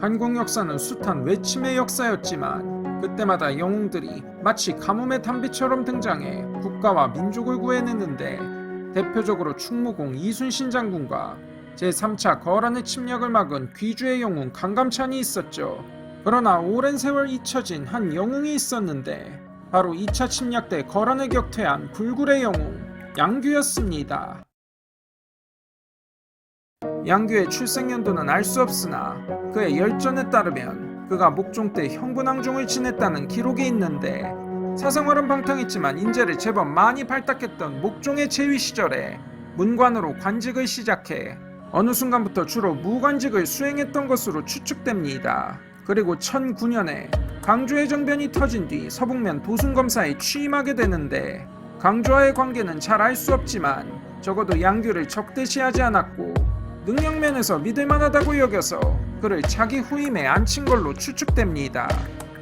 한국 역사는 숱한 외침의 역사였지만 그때마다 영웅들이 마치 가뭄의 단비처럼 등장해 국가와 민족을 구해냈는데, 대표적으로 충무공 이순신 장군과 제3차 거란의 침략을 막은 귀주의 영웅 강감찬이 있었죠. 그러나 오랜 세월 잊혀진 한 영웅이 있었는데 바로 2차 침략 때 거란을 격퇴한 불굴의 영웅 양규였습니다. 양규의 출생연도는 알 수 없으나 그의 열전에 따르면 그가 목종 때 형군왕종을 지냈다는 기록이 있는데, 사생활은 방탕했지만 인재를 제법 많이 발탁했던 목종의 재위 시절에 문관으로 관직을 시작해 어느 순간부터 주로 무관직을 수행했던 것으로 추측됩니다. 그리고 1009년에 강조의 정변이 터진 뒤 서북면 도순검사에 취임하게 되는데, 강조와의 관계는 잘 알 수 없지만 적어도 양규를 적대시하지 않았고 능력면에서 믿을만하다고 여겨서 그를 자기 후임에 앉힌 걸로 추측됩니다.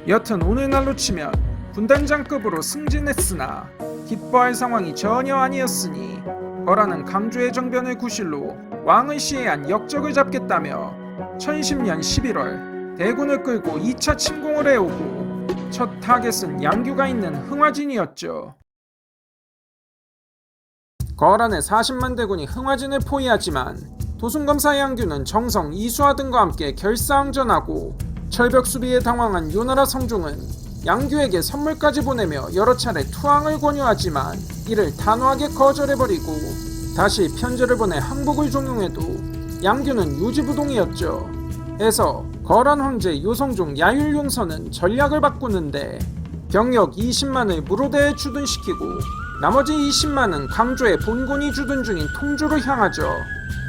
여튼 오늘날로 치면 군단장급으로 승진했으나 기뻐할 상황이 전혀 아니었으니 거란은 강조의 정변을 구실로 왕을 시해한 역적을 잡겠다며 1010년 11월 대군을 끌고 2차 침공을 해오고 첫 타겟은 양규가 있는 흥화진이었죠. 거란의 40만 대군이 흥화진을 포위하지만 도순검사 양규는 정성, 이수하 등과 함께 결사항전하고 철벽 수비에 당황한 요나라 성종은 양규에게 선물까지 보내며 여러 차례 투항을 권유하지만 이를 단호하게 거절해버리고 다시 편지를 보내 항복을 종용해도 양규는 유지부동이었죠. 해서 거란 황제 요성종 야율용서는 전략을 바꾸는데 병력 20만을 무로대에 주둔시키고 나머지 20만은 강조의 본군이 주둔 중인 통주로 향하죠.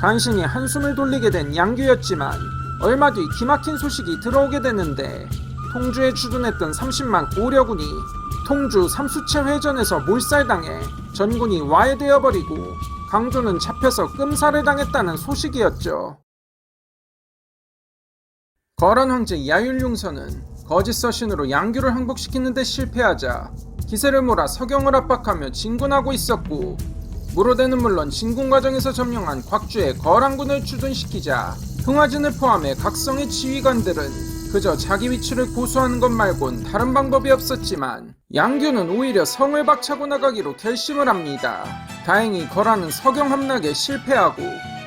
간신히 한숨을 돌리게 된 양규였지만 얼마 뒤 기막힌 소식이 들어오게 되는데, 통주에 주둔했던 30만 고려군이 통주 삼수체 회전에서 몰살당해 전군이 와해되어버리고 강조는 잡혀서 끔살을 당했다는 소식이었죠. 거란 황제 야율용서는 거짓 서신으로 양규를 항복시키는 데 실패하자 기세를 몰아 서경을 압박하며 진군하고 있었고, 무로대는 물론 진군 과정에서 점령한 곽주의 거란군을 주둔시키자 흥화진을 포함해 각성의 지휘관들은 그저 자기 위치를 고수하는 것 말곤 다른 방법이 없었지만 양규는 오히려 성을 박차고 나가기로 결심을 합니다. 다행히 거란은 서경 함락에 실패하고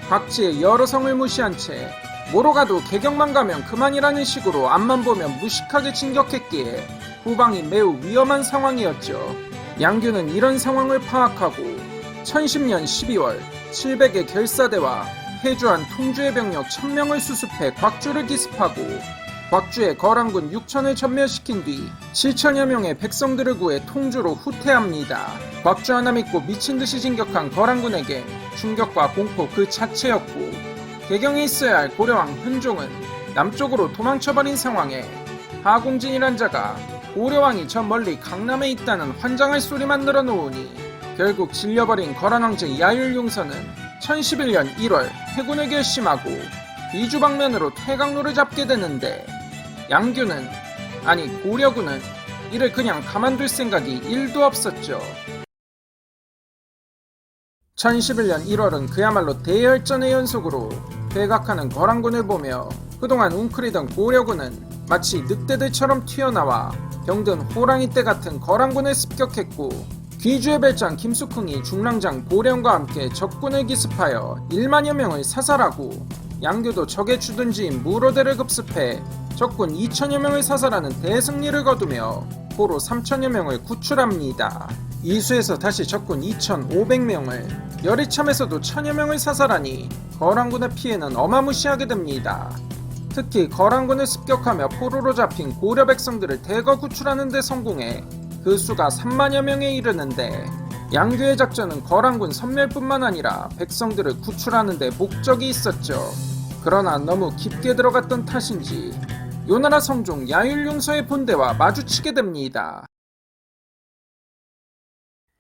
각지의 여러 성을 무시한 채 뭐로 가도 개경만 가면 그만이라는 식으로 앞만 보면 무식하게 진격했기에 후방이 매우 위험한 상황이었죠. 양규는 이런 상황을 파악하고 1010년 12월 700의 결사대와 해주한 통주의 병력 1000명을 수습해 곽주를 기습하고 곽주의 거란군 6000을 전멸시킨 뒤 7000여 명의 백성들을 구해 통주로 후퇴합니다. 곽주 하나 믿고 미친듯이 진격한 거란군에게 충격과 공포 그 자체였고, 개경에 있어야 할 고려왕 훈종은 남쪽으로 도망쳐버린 상황에 하공진이란 자가 고려왕이 저 멀리 강남에 있다는 환장할 소리만 늘어놓으니 결국 질려버린 거란왕제 야율용서는 1011년 1월 회군을 결심하고 귀주 방면으로 퇴강로를 잡게 되는데, 양규는, 아니 고려군은 이를 그냥 가만둘 생각이 1도 없었죠. 1011년 1월은 그야말로 대열전의 연속으로 퇴각하는 거란군을 보며 그동안 웅크리던 고려군은 마치 늑대들처럼 튀어나와 병든 호랑이떼 같은 거란군을 습격했고, 귀주의 별장 김숙흥이 중랑장 고령과 함께 적군을 기습하여 1만여 명을 사살하고 양규도 적의 주둔지인 무로대를 급습해 적군 2천여 명을 사살하는 대승리를 거두며 포로 3천여 명을 구출합니다. 이수에서 다시 적군 2,500명을, 열이참에서도 1000여 명을 사살하니 거란군의 피해는 어마무시하게 됩니다. 특히 거란군을 습격하며 포로로 잡힌 고려 백성들을 대거 구출하는 데 성공해 그 수가 3만여 명에 이르는데, 양규의 작전은 거란군 섬멸뿐만 아니라 백성들을 구출하는 데 목적이 있었죠. 그러나 너무 깊게 들어갔던 탓인지 요나라 성종 야율용서의 본대와 마주치게 됩니다.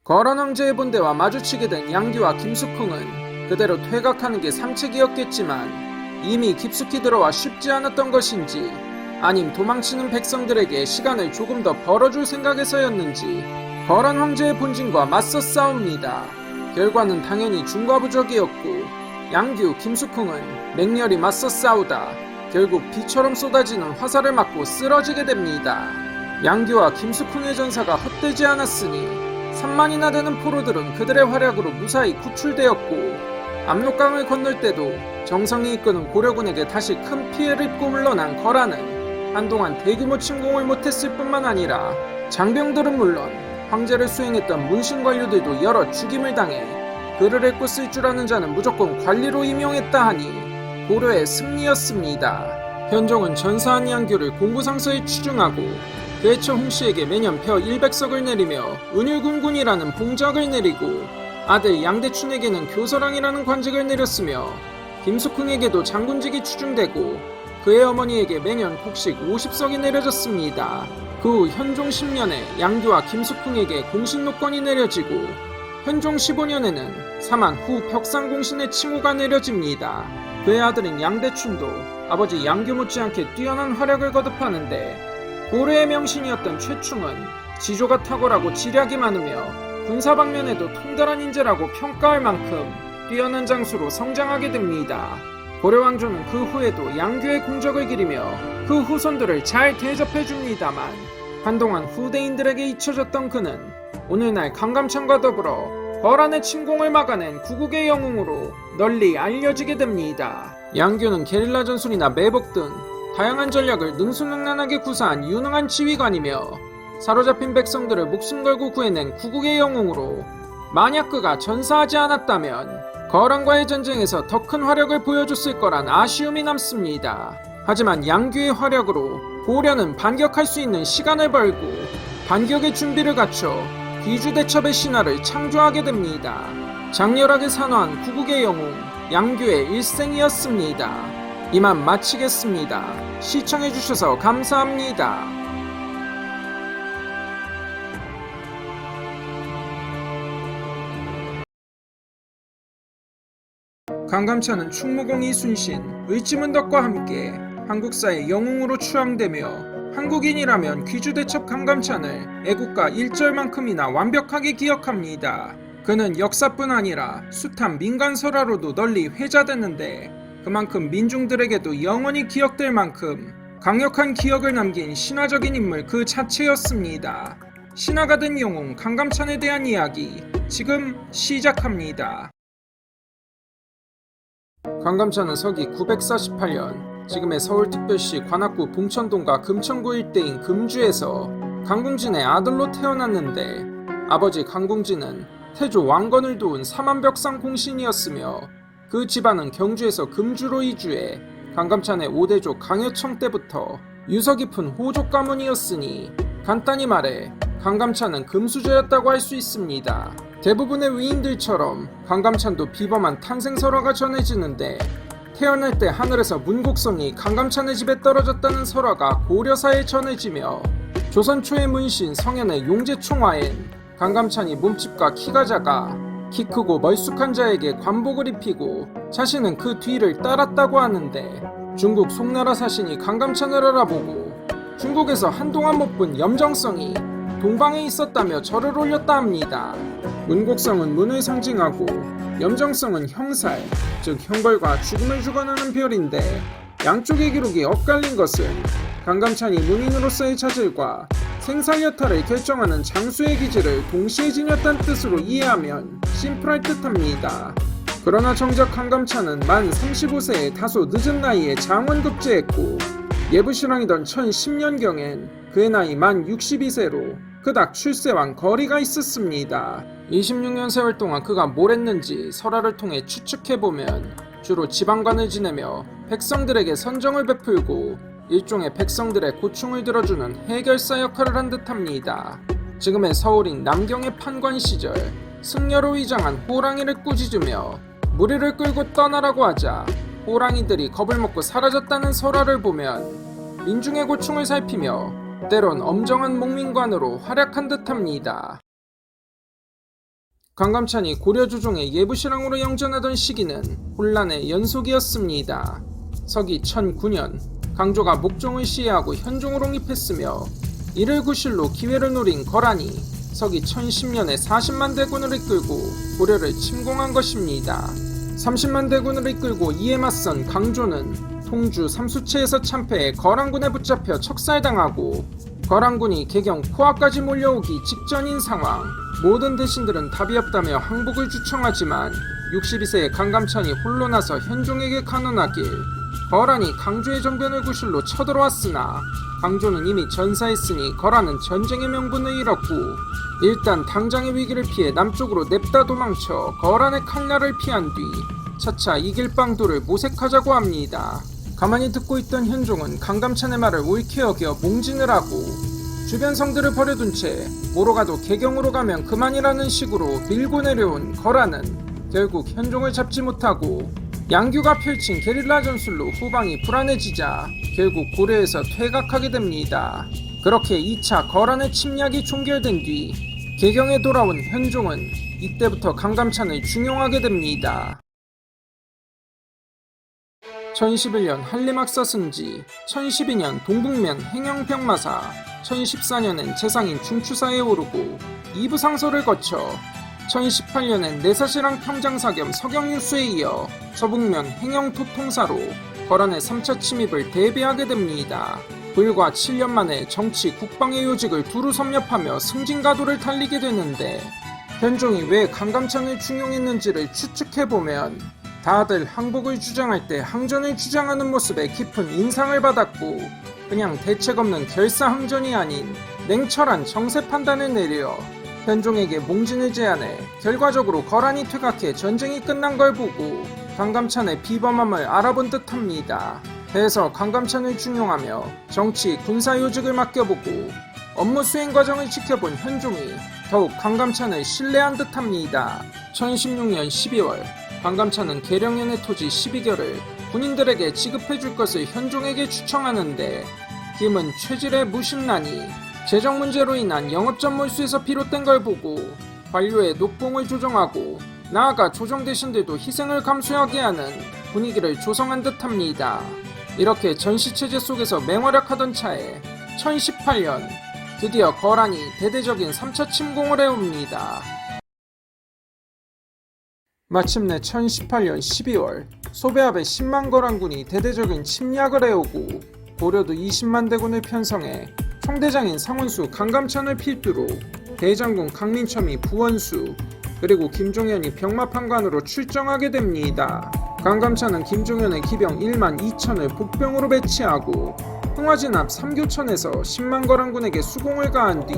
거란 황제의 본대와 마주치게 된 양규와 김숙흥은 그대로 퇴각하는 게 상책이었겠지만 이미 깊숙이 들어와 쉽지 않았던 것인지, 아님 도망치는 백성들에게 시간을 조금 더 벌어줄 생각에서였는지 거란 황제의 본진과 맞서 싸웁니다. 결과는 당연히 중과부적이었고 양규, 김숙흥은 맹렬히 맞서 싸우다 결국 비처럼 쏟아지는 화살을 맞고 쓰러지게 됩니다. 양규와 김숙흥의 전사가 헛되지 않았으니 3만이나 되는 포로들은 그들의 활약으로 무사히 구출되었고, 압록강을 건널 때도 정성이 이끄는 고려군에게 다시 큰 피해를 입고 물러난 거란은 한동안 대규모 침공을 못했을 뿐만 아니라 장병들은 물론 황제를 수행했던 문신 관료들도 여러 죽임을 당해 글을 읽고 쓸 줄 아는 자는 무조건 관리로 임용했다 하니 고려의 승리였습니다. 현종은 전사한 양규를 공부상서에 추중하고 그의 처 홍씨에게 매년 벼 100석을 내리며 은율군군이라는 봉적을 내리고, 아들 양대춘에게는 교서랑이라는 관직을 내렸으며 김숙흥에게도 장군직이 추중되고 그의 어머니에게 매년 곡식 50석이 내려졌습니다. 그 후 현종 10년에 양규와 김숙흥에게 공신노권이 내려지고, 현종 15년에는 사만 후 벽상공신의 칭호가 내려집니다. 그의 아들인 양대춘도 아버지 양규 못지않게 뛰어난 활약을 거듭하는데, 고려의 명신이었던 최충은 지조가 탁월하고 지략이 많으며 군사 방면에도 통달한 인재라고 평가할 만큼 뛰어난 장수로 성장하게 됩니다. 고려왕조는 그 후에도 양규의 공적을 기리며 그 후손들을 잘 대접해줍니다만, 한동안 후대인들에게 잊혀졌던 그는 오늘날 강감찬과 더불어 거란의 침공을 막아낸 구국의 영웅으로 널리 알려지게 됩니다. 양규는 게릴라 전술이나 매복 등 다양한 전략을 능수능란하게 구사한 유능한 지휘관이며 사로잡힌 백성들을 목숨 걸고 구해낸 구국의 영웅으로, 만약 그가 전사하지 않았다면 거란과의 전쟁에서 더 큰 화력을 보여줬을 거란 아쉬움이 남습니다. 하지만 양규의 활약으로 고려는 반격할 수 있는 시간을 벌고 반격의 준비를 갖춰 귀주대첩의 신화를 창조하게 됩니다. 장렬하게 산화한 구국의 영웅 양규의 일생이었습니다. 이만 마치겠습니다. 시청해주셔서 감사합니다. 강감찬은 충무공 이순신, 의지문덕과 함께 한국사의 영웅으로 추앙되며 한국인이라면 귀주대첩 강감찬을 애국가 1절만큼이나 완벽하게 기억합니다. 그는 역사뿐 아니라 숱한 민간설화로도 널리 회자됐는데, 그만큼 민중들에게도 영원히 기억될 만큼 강력한 기억을 남긴 신화적인 인물 그 자체였습니다. 신화가 된 영웅 강감찬에 대한 이야기 지금 시작합니다. 강감찬은 서기 948년 지금의 서울특별시 관악구 봉천동과 금천구 일대인 금주에서 강궁진의 아들로 태어났는데, 아버지 강궁진은 태조 왕건을 도운 사만벽상 공신이었으며 그 집안은 경주에서 금주로 이주해 강감찬의 5대조 강여청 때부터 유서 깊은 호족 가문이었으니, 간단히 말해 강감찬은 금수저였다고 할 수 있습니다. 대부분의 위인들처럼 강감찬도 비범한 탄생설화가 전해지는데, 태어날 때 하늘에서 문곡성이 강감찬의 집에 떨어졌다는 설화가 고려사에 전해지며, 조선 초의 문신 성현의 용제총화엔 강감찬이 몸집과 키가 작아 키 크고 멀쑥한 자에게 관복을 입히고 자신은 그 뒤를 따랐다고 하는데, 중국 송나라 사신이 강감찬을 알아보고 중국에서 한동안 못 본 염정성이 동방에 있었다며 절을 올렸다 합니다. 문곡성은 문을 상징하고 염정성은 형살, 즉 형벌과 죽음을 주관하는 별인데, 양쪽의 기록이 엇갈린 것은 강감찬이 문인으로서의 자질과 생살여탈을 결정하는 장수의 기질을 동시에 지녔다는 뜻으로 이해하면 심플할 듯합니다. 그러나 정작 강감찬은 만 35세에 다소 늦은 나이에 장원급제했고, 예부신왕이던 1010년경엔 그의 나이 만 62세로 그닥 출세와 거리가 있었습니다. 26년 세월 동안 그가 뭘 했는지 설화를 통해 추측해보면 주로 지방관을 지내며 백성들에게 선정을 베풀고 일종의 백성들의 고충을 들어주는 해결사 역할을 한 듯합니다. 지금의 서울인 남경의 판관 시절 승려로 위장한 호랑이를 꾸짖으며 무리를 끌고 떠나라고 하자 호랑이들이 겁을 먹고 사라졌다는 설화를 보면 민중의 고충을 살피며 때론 엄정한 목민관으로 활약한 듯합니다. 강감찬이 고려조정의 예부신왕으로 영전하던 시기는 혼란의 연속이었습니다. 서기 1009년 강조가 목종을 시해하고 현종을 옹립했으며, 이를 구실로 기회를 노린 거란이 서기 1010년에 40만 대군을 이끌고 고려를 침공한 것입니다. 30만 대군을 이끌고 이에 맞선 강조는 통주 삼수체에서 참패해 거란군에 붙잡혀 척살당하고 거란군이 개경 포화까지 몰려오기 직전인 상황. 모든 대신들은 답이 없다며 항복을 주청하지만 62세의 강감찬이 홀로 나서 현종에게 간언하길 거란이 강조의 정변을 구실로 쳐들어왔으나 강조는 이미 전사했으니 거란은 전쟁의 명분을 잃었고 일단 당장의 위기를 피해 남쪽으로 냅다 도망쳐 거란의 칼날을 피한 뒤 차차 이길 방도를 모색하자고 합니다. 가만히 듣고 있던 현종은 강감찬의 말을 옳게 여겨 몽진을 하고 주변 성들을 버려둔 채 뭐로 가도 개경으로 가면 그만이라는 식으로 밀고 내려온 거란은 결국 현종을 잡지 못하고 양규가 펼친 게릴라 전술로 후방이 불안해지자 결국 고려에서 퇴각하게 됩니다. 그렇게 2차 거란의 침략이 종결된 뒤 개경에 돌아온 현종은 이때부터 강감찬을 중용하게 됩니다. 1011년 한림학사 승지, 1012년 동북면 행영병마사, 1014년엔 재상인 중추사에 오르고 2부 상소를 거쳐 1018년엔 내사시랑 평장사 겸 서경유수에 이어 서북면 행영토통사로 거란의 3차 침입을 대비하게 됩니다. 불과 7년 만에 정치 국방의 요직을 두루 섭렵하며 승진가도를 달리게 되는데 현종이 왜 강감찬을 중용했는지를 추측해보면 다들 항복을 주장할 때 항전을 주장하는 모습에 깊은 인상을 받았고 그냥 대책 없는 결사항전이 아닌 냉철한 정세 판단을 내려 현종에게 몽진을 제안해 결과적으로 거란이 퇴각해 전쟁이 끝난 걸 보고 강감찬의 비범함을 알아본 듯합니다. 해서 강감찬을 중용하며 정치 군사 요직을 맡겨보고 업무 수행 과정을 지켜본 현종이 더욱 강감찬을 신뢰한 듯합니다. 1016년 12월 강감찬은 계령연의 토지 12결을 군인들에게 지급해줄 것을 현종에게 추청하는데 김은 최질의 무심란이 재정 문제로 인한 영업전 몰수에서 비롯된 걸 보고 관료의 녹봉을 조정하고 나아가 조정 대신들도 희생을 감수하게 하는 분위기를 조성한 듯합니다. 이렇게 전시체제 속에서 맹활약하던 차에 1018년 드디어 거란이 대대적인 3차 침공을 해옵니다. 마침내 1018년 12월 소배합의 10만 거란군이 대대적인 침략을 해오고 고려도 20만 대군을 편성해 총대장인 상원수 강감찬을 필두로 대장군 강민첨이 부원수 그리고 김종현이 병마판관으로 출정하게 됩니다. 강감찬은 김종현의 기병 1만 2천을 복병으로 배치하고 흥화진 앞 삼교천에서 10만 거란군에게 수공을 가한 뒤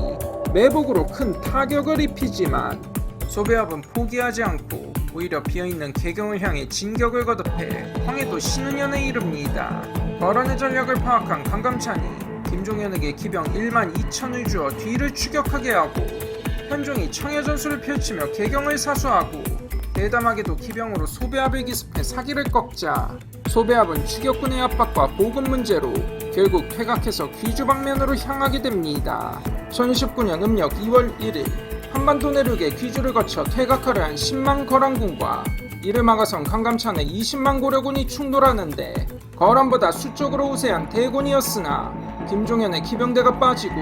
매복으로 큰 타격을 입히지만 소배합은 포기하지 않고 오히려 비어있는 개경을 향해 진격을 거듭해 황해도 신은현에 이릅니다. 거란의 전략을 파악한 강감찬이 김종현에게 기병 1만 2천을 주어 뒤를 추격하게 하고 현종이 청해전술을 펼치며 개경을 사수하고 대담하게도 기병으로 소배합을 기습해 사기를 꺾자 소배합은 추격군의 압박과 보급 문제로 결국 퇴각해서 귀주 방면으로 향하게 됩니다. 1019년 음력 2월 1일 한반도 내륙의 귀주를 거쳐 퇴각하려 한 10만 거란군과 이를 막아선 강감찬의 20만 고려군이 충돌하는데 거란보다 수적으로 우세한 대군이었으나 김종현의 기병대가 빠지고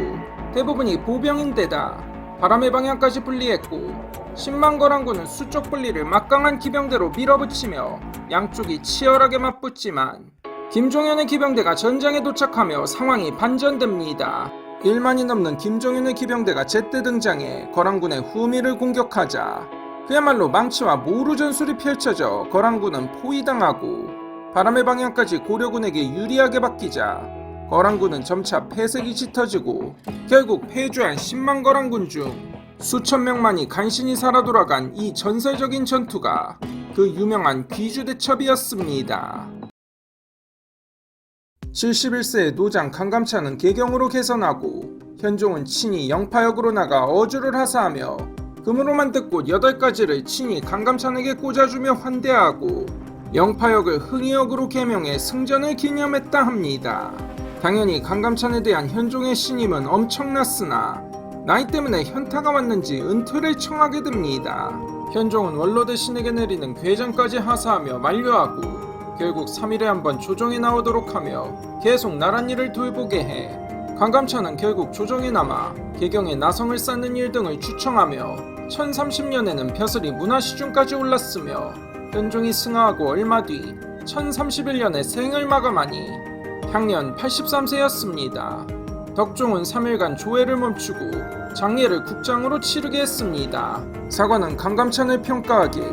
대부분이 보병인데다 바람의 방향까지 분리했고 10만 거란군은 수적 분리를 막강한 기병대로 밀어붙이며 양쪽이 치열하게 맞붙지만 김종현의 기병대가 전장에 도착하며 상황이 반전됩니다. 1만이 넘는 김종현의 기병대가 제때 등장해 거란군의 후미를 공격하자 그야말로 망치와 모루 전술이 펼쳐져 거란군은 포위당하고 바람의 방향까지 고려군에게 유리하게 바뀌자 거란군은 점차 패색이 짙어지고 결국 패주한 10만 거란군 중 수천 명만이 간신히 살아 돌아간 이 전설적인 전투가 그 유명한 귀주대첩이었습니다. 71세의 노장 강감찬은 개경으로 개선하고 현종은 친히 영파역으로 나가 어주를 하사하며 금으로 만든 꽃 8가지를 친히 강감찬에게 꽂아주며 환대하고 영파역을 흥의역으로 개명해 승전을 기념했다 합니다. 당연히 강감찬에 대한 현종의 신임은 엄청났으나 나이 때문에 현타가 왔는지 은퇴를 청하게 됩니다. 현종은 원로 대신에게 내리는 괴장까지 하사하며 만류하고 결국 3일에 한 번 조정에 나오도록 하며 계속 나란 일을 돌보게 해 강감찬은 결국 조정에 남아 개경에 나성을 쌓는 일 등을 주청하며 1030년에는 벼슬이 문화시중까지 올랐으며 현종이 승하하고 얼마 뒤 1031년에 생을 마감하니 향년 83세였습니다. 덕종은 3일간 조회를 멈추고 장례를 국장으로 치르게 했습니다. 사관은 강감찬을 평가하길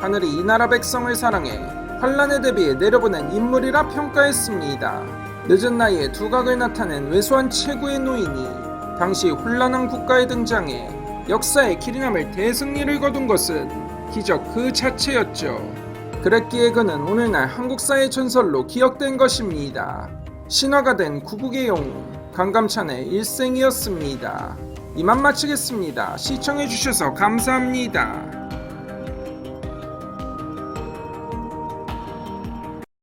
하늘이 이 나라 백성을 사랑해 환란에 대비해 내려보낸 인물이라 평가했습니다. 늦은 나이에 두각을 나타낸 왜소한 최고의 노인이 당시 혼란한 국가에 등장해 역사의 기리남을 대승리를 거둔 것은 기적 그 자체였죠. 그랬기에 그는 오늘날 한국사의 전설로 기억된 것입니다. 신화가 된 구국의 영웅 강감찬의 일생이었습니다. 이만 마치겠습니다. 시청해주셔서 감사합니다.